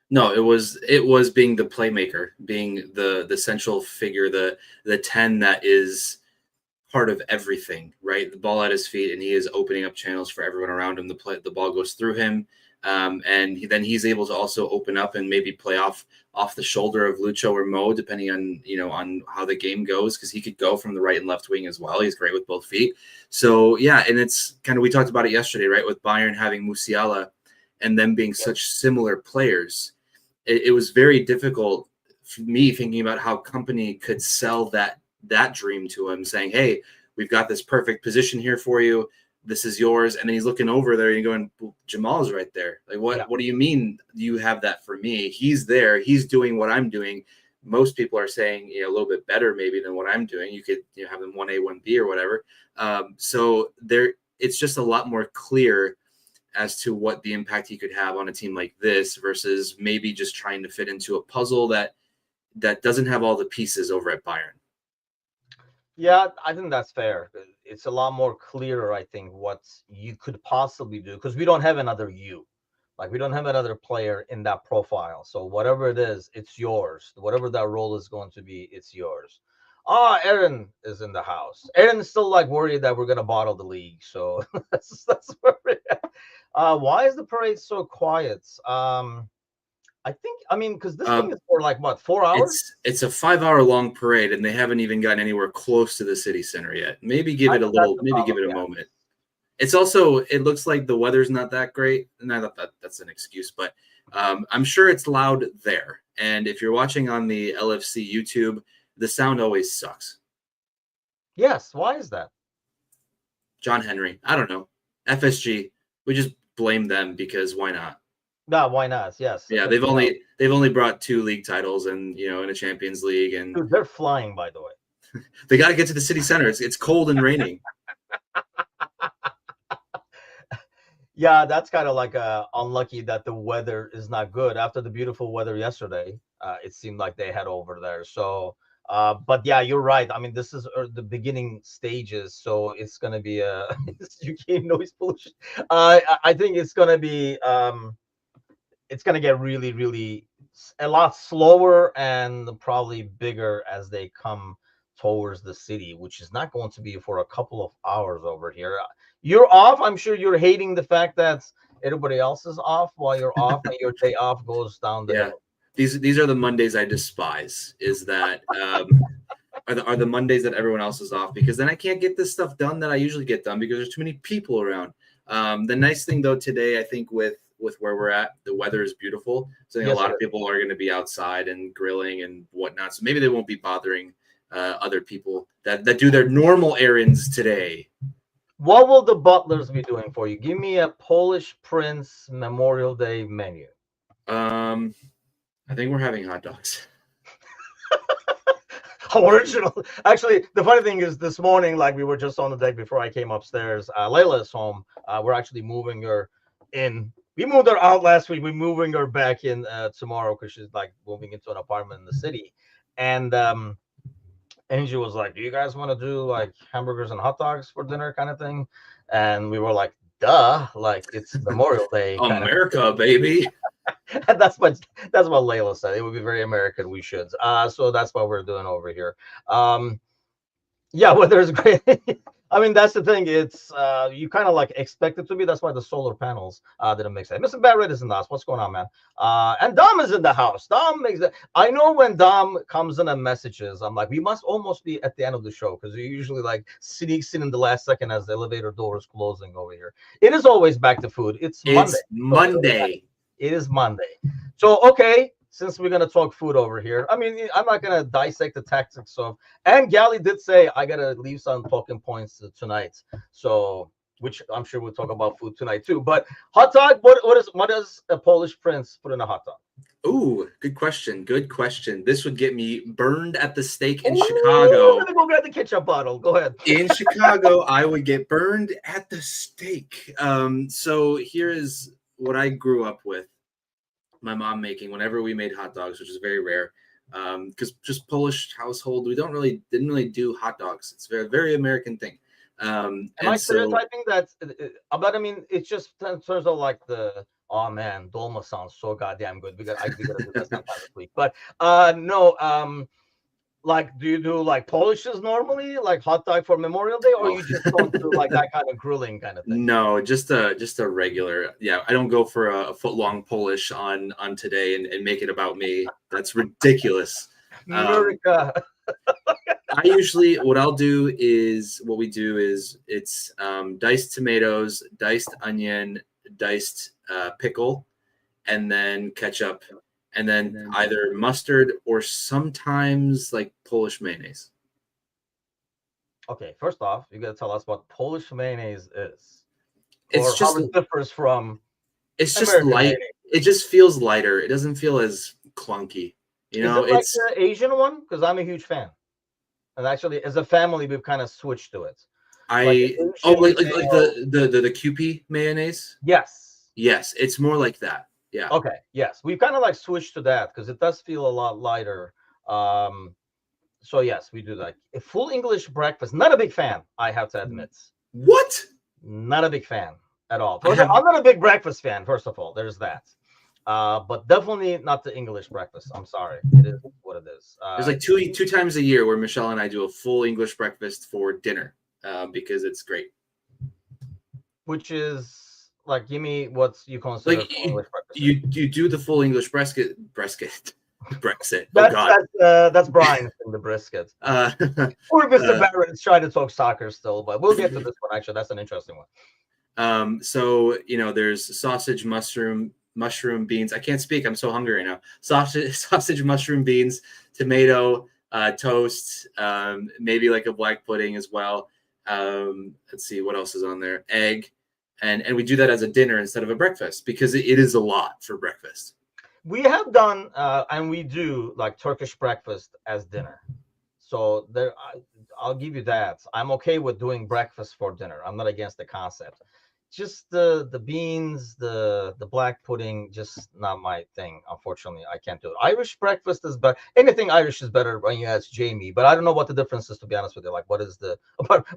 No, it was being the playmaker, being the central figure, the 10 that is part of everything, right? The ball at his feet, and he is opening up channels for everyone around him. The ball goes through him, and then he's able to also open up and maybe play off the shoulder of Lucho or Mo, depending on on how the game goes, because he could go from the right and left wing as well. He's great with both feet. So yeah, and it's kind of, we talked about it yesterday, right? With Bayern having Musiala and them being such similar players, it was very difficult for me thinking about how company could sell that dream to him, saying, hey, we've got this perfect position here for you, this is yours. And then he's looking over there and going, well, Jamal's right there. Like, what do you mean you have that for me? He's there, he's doing what I'm doing. Most people are saying a little bit better maybe than what I'm doing. You could have them 1A 1B or whatever. So there, it's just a lot more clear as to what the impact he could have on a team like this versus maybe just trying to fit into a puzzle that doesn't have all the pieces over at Bayern.
Yeah, I think that's fair. It's a lot more clearer, I think, what you could possibly do, because we don't have another you. Like, we don't have another player in that profile. So whatever it is, it's yours. Whatever that role is going to be, it's yours. Aaron is in the house. Aaron's still like worried that we're gonna bottle the league. So that's where we're at. Why is the parade so quiet? I think, I mean, because this thing is for like what, 4 hours?
It's a 5 hour long parade, and they haven't even gotten anywhere close to the city center yet. Maybe give it a little, maybe give it a moment. It's also, it looks like the weather's not that great. Not that that's an excuse, but I'm sure it's loud there. And if you're watching on the LFC YouTube, the sound always sucks.
Yes. Why is that?
John Henry. I don't know. FSG. We just blame them because why not?
No, why not? Yes.
Yeah, they've only brought 2 league titles and in a Champions League, and
dude, they're flying, by the way.
They got to get to the city center. It's cold and raining.
Yeah, that's kind of like unlucky that the weather is not good. After the beautiful weather yesterday, it seemed like they head over there. So, but yeah, you're right. I mean, this is the beginning stages, so it's gonna be UK noise pollution. I think it's gonna be it's gonna get really, really a lot slower and probably bigger as they come towards the city, which is not going to be for a couple of hours over here. You're off. I'm sure you're hating the fact that everybody else is off while you're off, and your day off goes down the hill.
These are the Mondays I despise. Is that are the Mondays that everyone else is off, because then I can't get this stuff done that I usually get done because there's too many people around. The nice thing though today, I think with where we're at, the weather is beautiful. So I think a lot of people are going to be outside and grilling and whatnot. So maybe they won't be bothering other people that do their normal errands today.
What will the butlers be doing for you? Give me a Polish Prince Memorial Day menu.
I think we're having hot dogs.
Original. Actually, the funny thing is, this morning, like we were just on the deck before I came upstairs, Layla is home. We're actually moving her in. We moved her out last week. We're moving her back in tomorrow because she's like moving into an apartment in the city. And Angie was like, do you guys want to do like hamburgers and hot dogs for dinner kind of thing? And we were like, duh, like it's Memorial Day.
America, baby.
And that's what Layla said. It would be very American. We should. So that's what we're doing over here. Yeah, weather is great. I mean, that's the thing. It's you kind of like expect it to be. That's why the solar panels didn't make sense. Mr. Barrett is in the house. What's going on, man? And Dom is in the house. Dom makes it. I know when Dom comes in and messages, I'm like, we must almost be at the end of the show because we usually like sneaks in the last second as the elevator door is closing over here. It is always back to food. It's Monday. It is Monday. So, okay, since we're going to talk food over here, I mean, I'm not going to dissect the tactics of, and Gally did say, I got to leave some talking points tonight. So, which I'm sure we'll talk about food tonight too. But hot dog, what does a Polish Prince put in a hot dog?
Ooh, good question. Good question. This would get me burned at the stake in Chicago.
Let me go grab the ketchup bottle. Go ahead.
In Chicago, I would get burned at the stake. So here is what I grew up with. My mom making whenever we made hot dogs, which is very rare, because just Polish household, we didn't really do hot dogs. It's a very, very American thing.
Am I stereotyping that? But I mean, it's just in terms of like the Oh man, dolma sounds so goddamn good. We gotta do that sometime this week. But no, like, do you do like polishes normally, like hot dog for Memorial Day, or
Oh.
you just don't do like that kind of grilling kind of thing?
No, just a regular. Yeah, I don't go for a foot long Polish on today and make it about me. That's ridiculous. Um,
America.
I usually what I'll do is what we do is it's diced tomatoes, diced onion, diced pickle, and then ketchup, and then either mustard or sometimes like Polish mayonnaise.
Okay, first off, you gotta tell us what Polish mayonnaise is,
It's
or how
just
it differs from
it's just
American
light.
mayonnaise.
It just feels lighter. It doesn't feel as clunky. You
Is
know,
it like
it's
the Asian one? Because I'm a huge fan. And actually, as a family, we've kind of switched to it. Like
I oh
Asian
like
mayo.
the QP mayonnaise.
Yes.
Yes, it's more like that. Yeah.
Okay. Yes, we've kind of like switched to that because it does feel a lot lighter. Um, so yes, we do like a full English breakfast. Not a big fan, I have to admit.
What?
Not a big fan at all.
I have
I'm not a big breakfast fan. First of all, there's that. But definitely not the English breakfast. I'm sorry, it is what it is.
there's like two times a year where Michelle and I do a full English breakfast for dinner because it's great.
Which is like, give me what you consider
Like
full English breakfast.
you do the full English brisket. Brexit. Oh
That's
God.
that's Brian in the brisket.
Uh,
Or Mr. Barrett's trying to talk soccer still, but we'll get to this one. Actually, that's an interesting one.
So there's sausage, mushroom beans. I can't speak. I'm so hungry right now. Sausage, mushroom beans, tomato, toast, maybe like a black pudding as well. Let's see what else is on there. Egg, and we do that as a dinner instead of a breakfast because it is a lot for breakfast.
We have done and we do like Turkish breakfast as dinner. So there, I'll give you that. I'm okay with doing breakfast for dinner. I'm not against the concept. Just the beans, the black pudding, just not my thing. Unfortunately, I can't do it. Irish breakfast is better. Anything Irish is better when you ask Jamie. But I don't know what the difference is, to be honest with you. Like, what is the?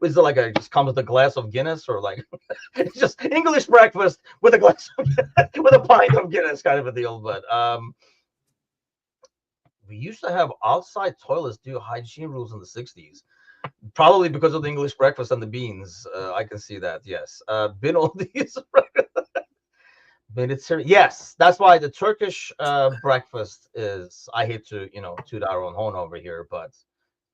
Is it like a just comes with a glass of Guinness, or like it's just English breakfast with a glass of, with a pint of Guinness kind of a deal? But we used to have outside toilets due to hygiene rules in the 60s. Probably because of the English breakfast and the beans. I can see that. Yes. Been all these. Yes, that's why the Turkish breakfast is. I hate to toot our own horn over here, but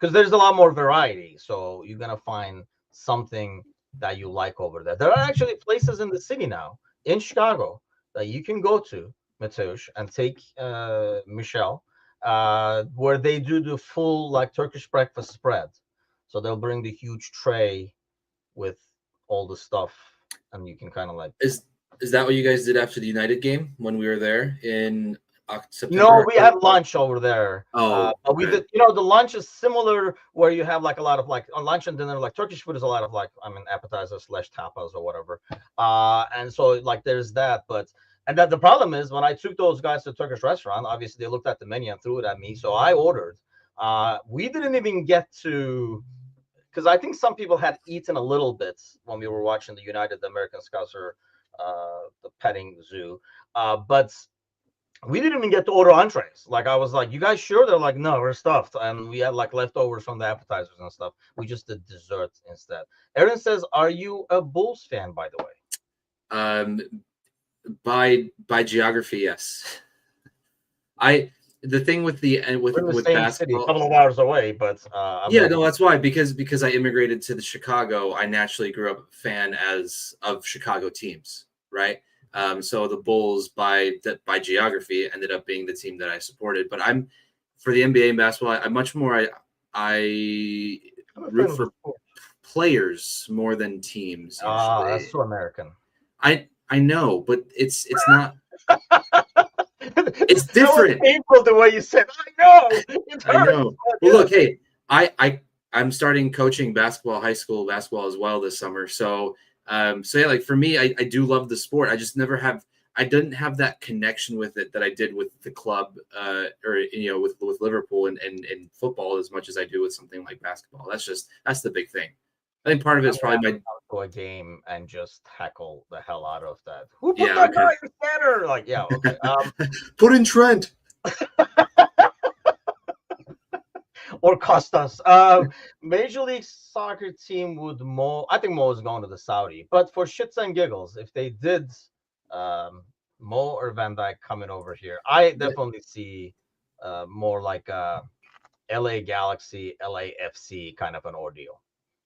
because there's a lot more variety, so you're gonna find something that you like over there. There are actually places in the city now in Chicago that you can go to, Mateusz, and take Michelle, where they do the full like Turkish breakfast spread. So they'll bring the huge tray with all the stuff, and you can kind of like.
Is that what you guys did after the United game when we were there in September?
No, we had lunch over there.
Oh,
but we
okay.
did. The lunch is similar, where you have like a lot of like on lunch and dinner. Like Turkish food is a lot of like, I mean, appetizers / tapas or whatever. And so like there's that, but. And that the problem is when I took those guys to a Turkish restaurant, obviously they looked at the menu and threw it at me. So I ordered. We didn't even get to, because I think some people had eaten a little bit when we were watching the United American Scouser, the petting zoo. But we didn't even get to order entrees. Like I was like, "You guys sure?" They're like, "No, we're stuffed," and we had like leftovers from the appetizers and stuff. We just did dessert instead. Aaron says, "Are you a Bulls fan, by the way?"
By geography, yes. The thing with
We're in the
with
same city, a
basketball,
couple of hours away, but I'm
yeah,
not.
no, that's why because I immigrated to the Chicago, I naturally grew up a fan of Chicago teams, right? So the Bulls by geography ended up being the team that I supported. But I'm for the NBA and basketball, I much more I root for players more than teams usually.
That's so American.
I know, but it's not. It's different.
That was painful the way you said. I know.
I know. Well, look, hey, I'm starting coaching high school basketball as well this summer. So yeah, like for me, I do love the sport. I didn't have that connection with it that I did with the club, or with Liverpool and football as much as I do with something like basketball. That's the big thing. I think part of
I'm
it's
gonna have
probably
to
my
come to a game and just heckle the hell out of that. Who put
yeah.
that
Okay.
guy in center? Like, yeah, okay.
Put in Trent.
Or Costas. Major League Soccer team would Mo. I think Mo is going to the Saudi, but for shits and giggles, if they did, um, Mo or Van Dijk coming over here, I definitely see more like a LA Galaxy, LAFC kind of an ordeal.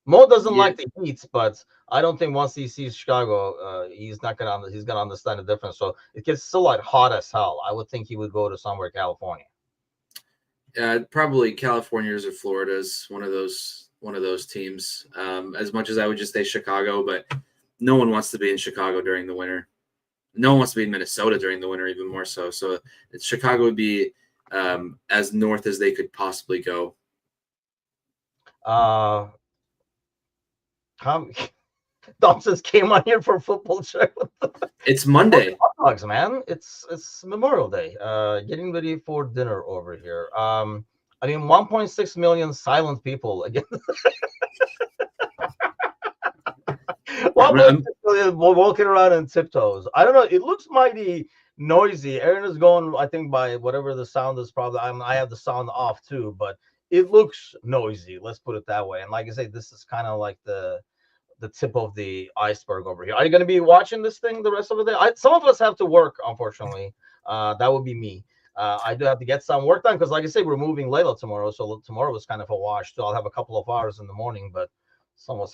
Mo doesn't
Yeah.
like the Heat, but I don't think once he sees Chicago, he's gonna understand the difference. So it gets still like hot as hell. I would think he would go to somewhere California.
Probably California's or Florida's one of those teams. As much as I would just say Chicago, but no one wants to be in Chicago during the winter. No one wants to be in Minnesota during the winter, even more so. So Chicago would be as north as they could possibly go.
Uh, Tom Thompson's came on here for football check.
It's Monday.
Hot dogs, man. It's Memorial Day. Getting ready for dinner over here. I mean, 1.6 million silent people again.
I'm,
1.6 million walking around in tiptoes. I don't know. It looks mighty noisy. Aaron is going, I think, by whatever the sound is. Probably, I have the sound off too, but it looks noisy. Let's put it that way. And like I say, this is kind of like the tip of the iceberg over here. Are you going to be watching this thing the rest of the day? Some of us have to work, unfortunately. That would be me. I do have to get some work done because, like I say, we're moving Layla tomorrow, so tomorrow was kind of a wash. So I'll have a couple of hours in the morning, but some of us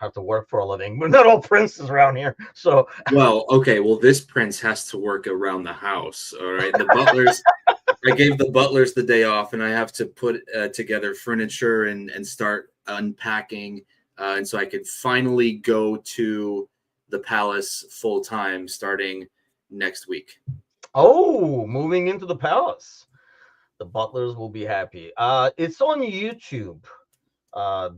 have to work for a living. We're not all princes around here, so
well, okay. Well, this prince has to work around the house. All right. The butlers. I gave the butlers the day off, and I have to put together furniture and start unpacking, and so I could finally go to the palace full time starting next week.
oh, moving into the palace. The butlers will be happy. It's on YouTube.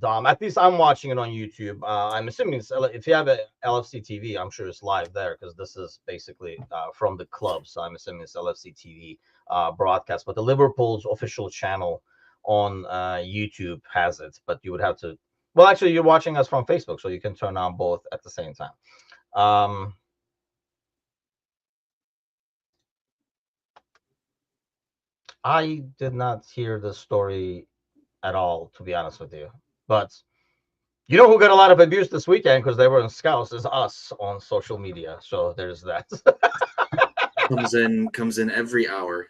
Dom. At least I'm watching it on YouTube. I'm assuming if you have a LFC TV, I'm sure it's live there because this is basically from the club. So I'm assuming it's LFC TV broadcast. But the Liverpool's official channel on YouTube has it. But you would have to. Well, actually, you're watching us from Facebook, so you can turn on both at the same time. I did not hear the story at all, to be honest with you. But you know who got a lot of abuse this weekend because they were in Scouts is us on social media. So there's that.
Comes in every hour.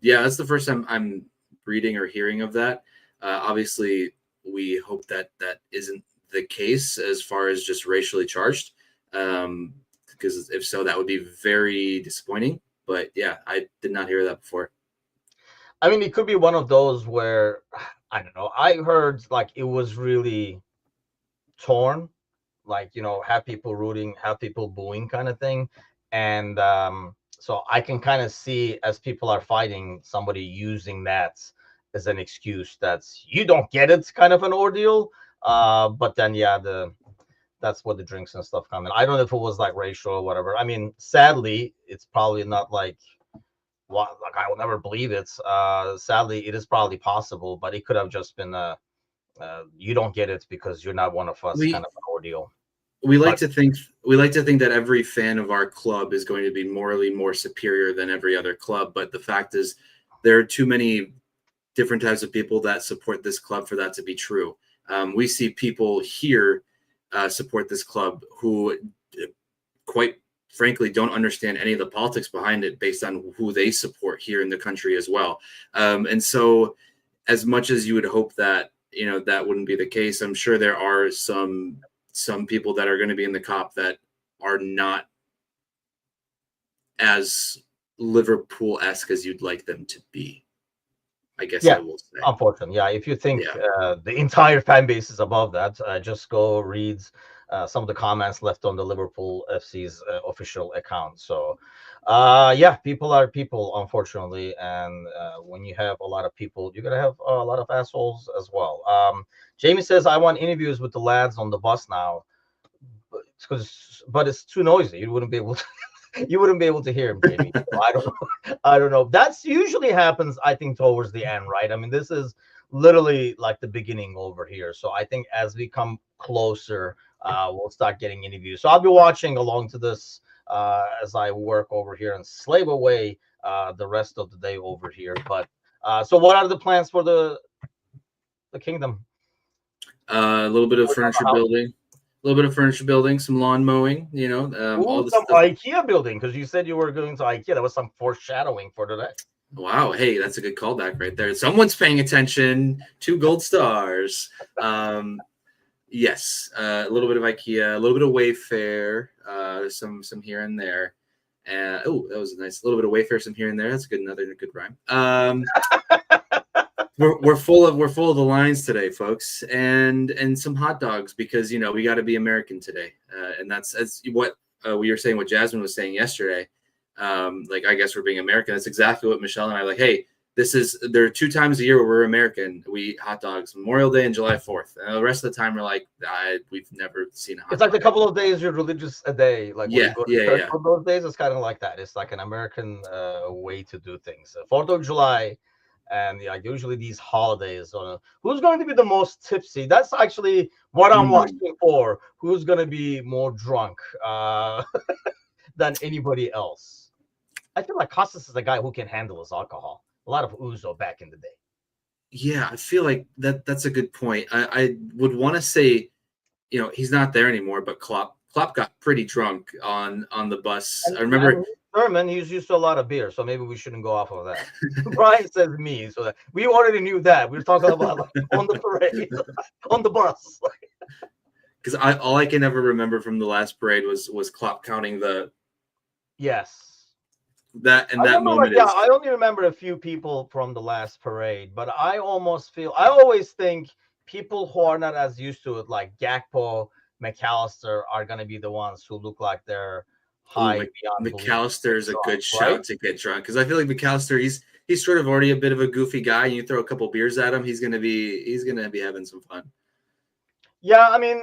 Yeah, that's the first time I'm reading or hearing of that. Obviously, we hope that that isn't the case as far as just racially charged, because if so, that would be very disappointing. But yeah, I did not hear that before.
I mean, it could be one of those where I don't know. I heard like it was really torn, like have people rooting, have people booing, kind of thing, and so I can kind of see as people are fighting, somebody using that as an excuse. That's you don't get it, kind of an ordeal. But then yeah, that's where the drinks and stuff come in. I don't know if it was like racial or whatever. I mean, sadly, it's probably not like what like I will never believe it. Sadly, it is probably possible, but it could have just been you don't get it because you're not one of us, kind
We
of an ordeal.
we like
But
to think we like to think that every fan of our club is going to be morally more superior than every other club, but the fact is there are too many different types of people that support this club for that to be true. We see people here support this club who, quite frankly, don't understand any of the politics behind it based on who they support here in the country as well. And so, as much as you would hope that that wouldn't be the case, I'm sure there are some people that are going to be in the COP that are not as Liverpool-esque as you'd like them to be. I guess
yeah,
I will say.
unfortunately, yeah. If you think
Yeah.
the entire fan base is above that, just go read some of the comments left on the Liverpool FC's official account. So, yeah, people are people, unfortunately, and when you have a lot of people, you're gonna have a lot of assholes as well. Jamie says, "I want interviews with the lads on the bus now, but it's too noisy. You wouldn't be able to." You wouldn't be able to hear him, Jamie. So I don't know. I don't know. That's usually happens, I think, towards the end, right? I mean, this is literally like the beginning over here. So I think as we come closer, we'll start getting interviews. So I'll be watching along to this as I work over here and slave away the rest of the day over here. But so what are the plans for the kingdom?
A little bit of furniture building, some lawn mowing. All
Ooh,
the
some
stuff.
IKEA building, because you said you were going to IKEA. That was some foreshadowing for today.
Wow, hey, that's a good callback right there. Someone's paying attention. 2 gold stars. Yes, a little bit of IKEA, a little bit of Wayfair, some here and there. Oh, that was a nice little bit of Wayfair, some here and there. That's another good rhyme. We're full of the lines today, folks, and some hot dogs, because we got to be American today, and that's what we were saying. What Jasmine was saying yesterday. Like, I guess we're being American. That's exactly what Michelle and I like. Hey, there are 2 times a year where we're American. We eat hot dogs, Memorial Day and July 4th. And the rest of the time we're like, we've never seen a hot
It's
dog.
like a couple of days you're religious a day. Like when you go to church for those days, it's kind of like that. It's like an American way to do things. 4th of July, and usually these holidays. Who's going to be the most tipsy? That's actually what I'm watching for. Who's going to be more drunk than anybody else? I feel like Costas is a guy who can handle his alcohol. A lot of ouzo back in the day.
Yeah, I feel like that's a good point. I would want to say, he's not there anymore, but Klopp got pretty drunk on the bus. I remember
German, he's used to a lot of beer, so maybe we shouldn't go off of that. Brian says me, so that we already knew that. We were talking about like on the parade, on the bus.
Because all I can ever remember from the last parade was Klopp counting the.
Yes.
That moment is.
I only remember a few people from the last parade, but I always think people who are not as used to it, like Gakpo, McAllister, are going to be the ones who look like they're high beyond belief.
McAllister is a good shout to get drunk, because I feel like McAllister, he's sort of already a bit of a goofy guy, and you throw a couple beers at him, he's gonna be having some fun.
Yeah, I mean,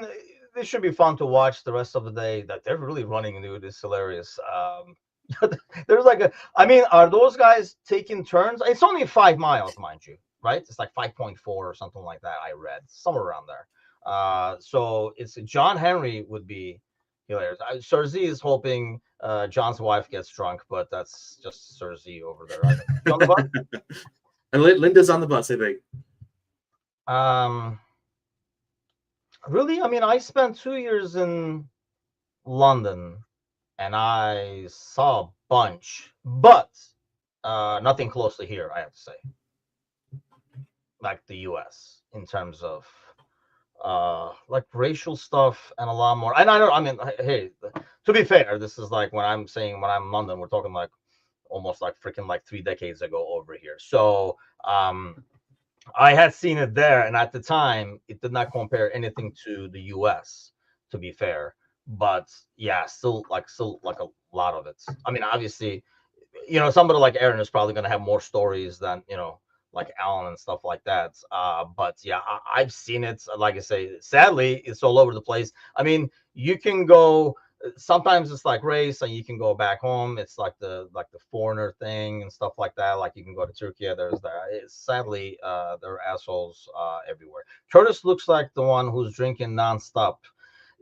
this should be fun to watch the rest of the day. That they're really running, dude. It's hilarious. There's are those guys taking turns? It's only 5 miles, mind you, right? It's like 5.4 or something like that. I read somewhere around there. So it's John Henry would be hilarious. Cersei is hoping John's wife gets drunk, but that's just Cersei over there. On the bus?
And Linda's on the bus, I think.
Really? I mean, I spent 2 years in London, and I saw a bunch, but nothing close to here, I have to say. Like the US in terms of like racial stuff and a lot more. And I mean, hey, to be fair, this is like when I'm in London, we're talking like almost like freaking like 3 decades ago over here. So I had seen it there, and at the time it did not compare anything to the US, to be fair. But yeah, still like a lot of it. I mean, obviously, somebody like Aaron is probably going to have more stories than like Alan and stuff like that. But yeah, I've seen it. Like I say, sadly, it's all over the place. I mean, you can go. Sometimes it's like race, and you can go back home. It's like the foreigner thing and stuff like that. Like you can go to Turkey. There's that. Sadly, there are assholes everywhere. Curtis looks like the one who's drinking nonstop.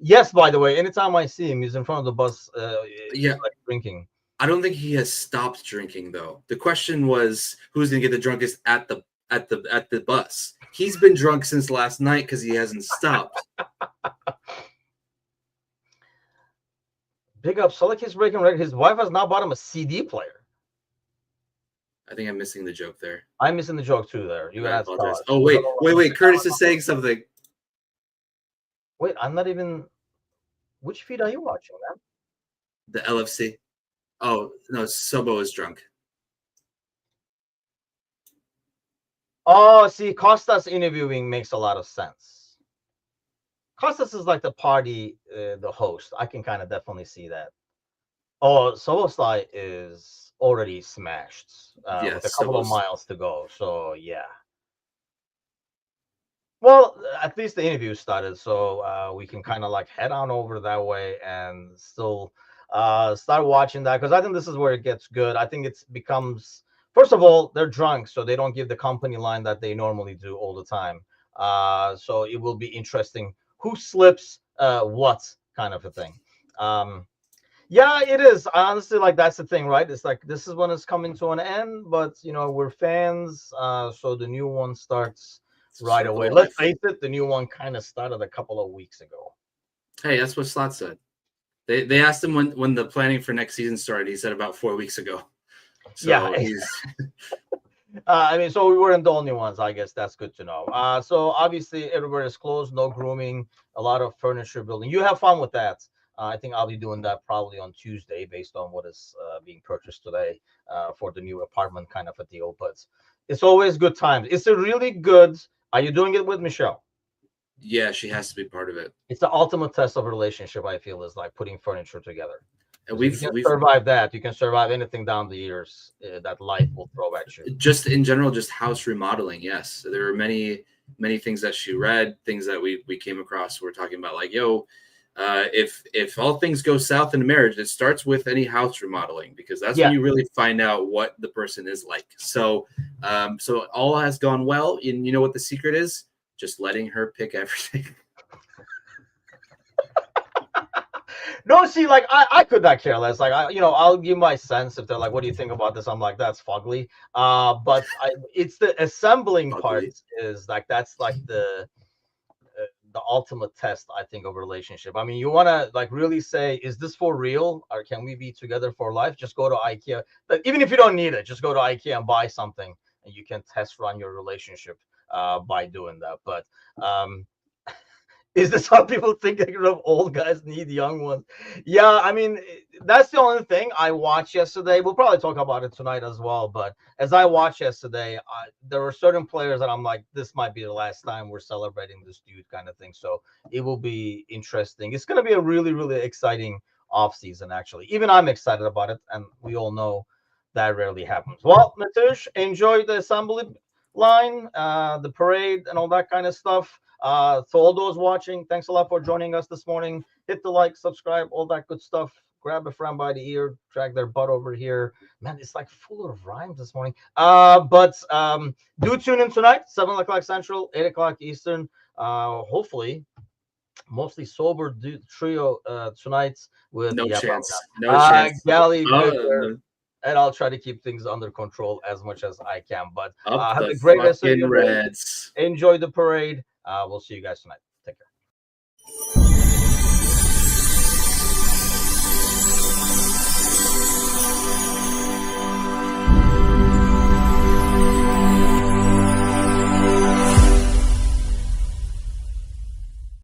Yes, by the way, anytime I see him, he's in front of the bus. Like drinking.
I don't think he has stopped drinking, though. The question was, who's going to get the drunkest at the bus? He's been drunk since last night because he hasn't stopped.
Big up. So like he's breaking record. His wife has now bought him a CD player.
I think I'm missing the joke there.
I'm missing the joke too there. You gotta tell us.
Oh, wait. Curtis is saying something.
Wait, I'm not even. Which feed are you watching, man?
The LFC. Oh, no, Sobo is drunk.
Oh, see, Costas interviewing makes a lot of sense. Costas is like the party, the host. I can kind of definitely see that. Oh, Soboslai is already smashed with a couple of miles to go. So, yeah. Well, at least the interview started, so we can kind of like head on over that way and still start watching that, because I think this is where it gets good. I think it becomes First of all, they're drunk, so they don't give the company line that they normally do all the time. So it will be interesting who slips what kind of a thing. Um, yeah, it is. Honestly, like that's the thing, right? It's like this is when it's coming to an end, but we're fans, so the new one starts right
Circle
away.
of
Let's
life.
face it, the new one kind of started a couple of weeks ago.
Hey, that's what Slot said. They asked him when the planning for next season started. He said about 4 weeks ago. So
Yeah,
he's
I mean, so we weren't the only ones. I guess that's good to know. So obviously everywhere is closed, no grooming, a lot of furniture building. You have fun with that. I think I'll be doing that probably on Tuesday, based on what is being purchased today for the new apartment, kind of a deal. But it's always good times. It's a really good. Are you doing it with Michelle?
yeah, she has to be part of it.
It's the ultimate test of a relationship. I feel is like putting furniture together.
And
Because if you can survive that, you can survive anything down the years that life will throw at you.
just in general, just house remodeling. Yes, there were many things that she read, things that we came across. We're talking about like, if all things go south in a marriage, it starts with any house remodeling, because that's when you really find out what the person is like. So, so all has gone well, and you know what the secret is? Just letting her pick everything.
No, see, like I could not care less. Like I'll give my sense if they're like, "What do you think about this?" I'm like, "That's fugly." But it's the assembling part is like that's like the ultimate test, I think, of a relationship. I mean, you want to like really say, "Is this for real, or can we be together for life?" Just go to IKEA. But even if you don't need it, just go to IKEA and buy something, and you can test run your relationship by doing that. But is this how people think of old guys need young ones? Yeah, I mean, that's the only thing I watched yesterday. We'll probably talk about it tonight as well. But as I watched yesterday, there were certain players that I'm like, this might be the last time we're celebrating this dude, kind of thing. So it will be interesting. It's going to be a really, really exciting offseason, actually. Even I'm excited about it. And we all know that rarely happens. Well, Natush, enjoy the assembly line, the parade, and all that kind of stuff. To all those watching, thanks a lot for joining us this morning. Hit the like, subscribe, all that good stuff. Grab a friend by the ear, drag their butt over here. Man, it's like full of rhymes this morning. But do tune in tonight, 7 o'clock Central, 8 o'clock Eastern. Hopefully, mostly sober trio tonight with
No
yeah,
chance.
probably
No
not.
chance.
Gally,
No.
and I'll try to keep things under control as much as I can. But
Up
have
the
a great rest of
fucking
your day.
Reds.
Enjoy the parade. We'll see you guys tonight. Take care.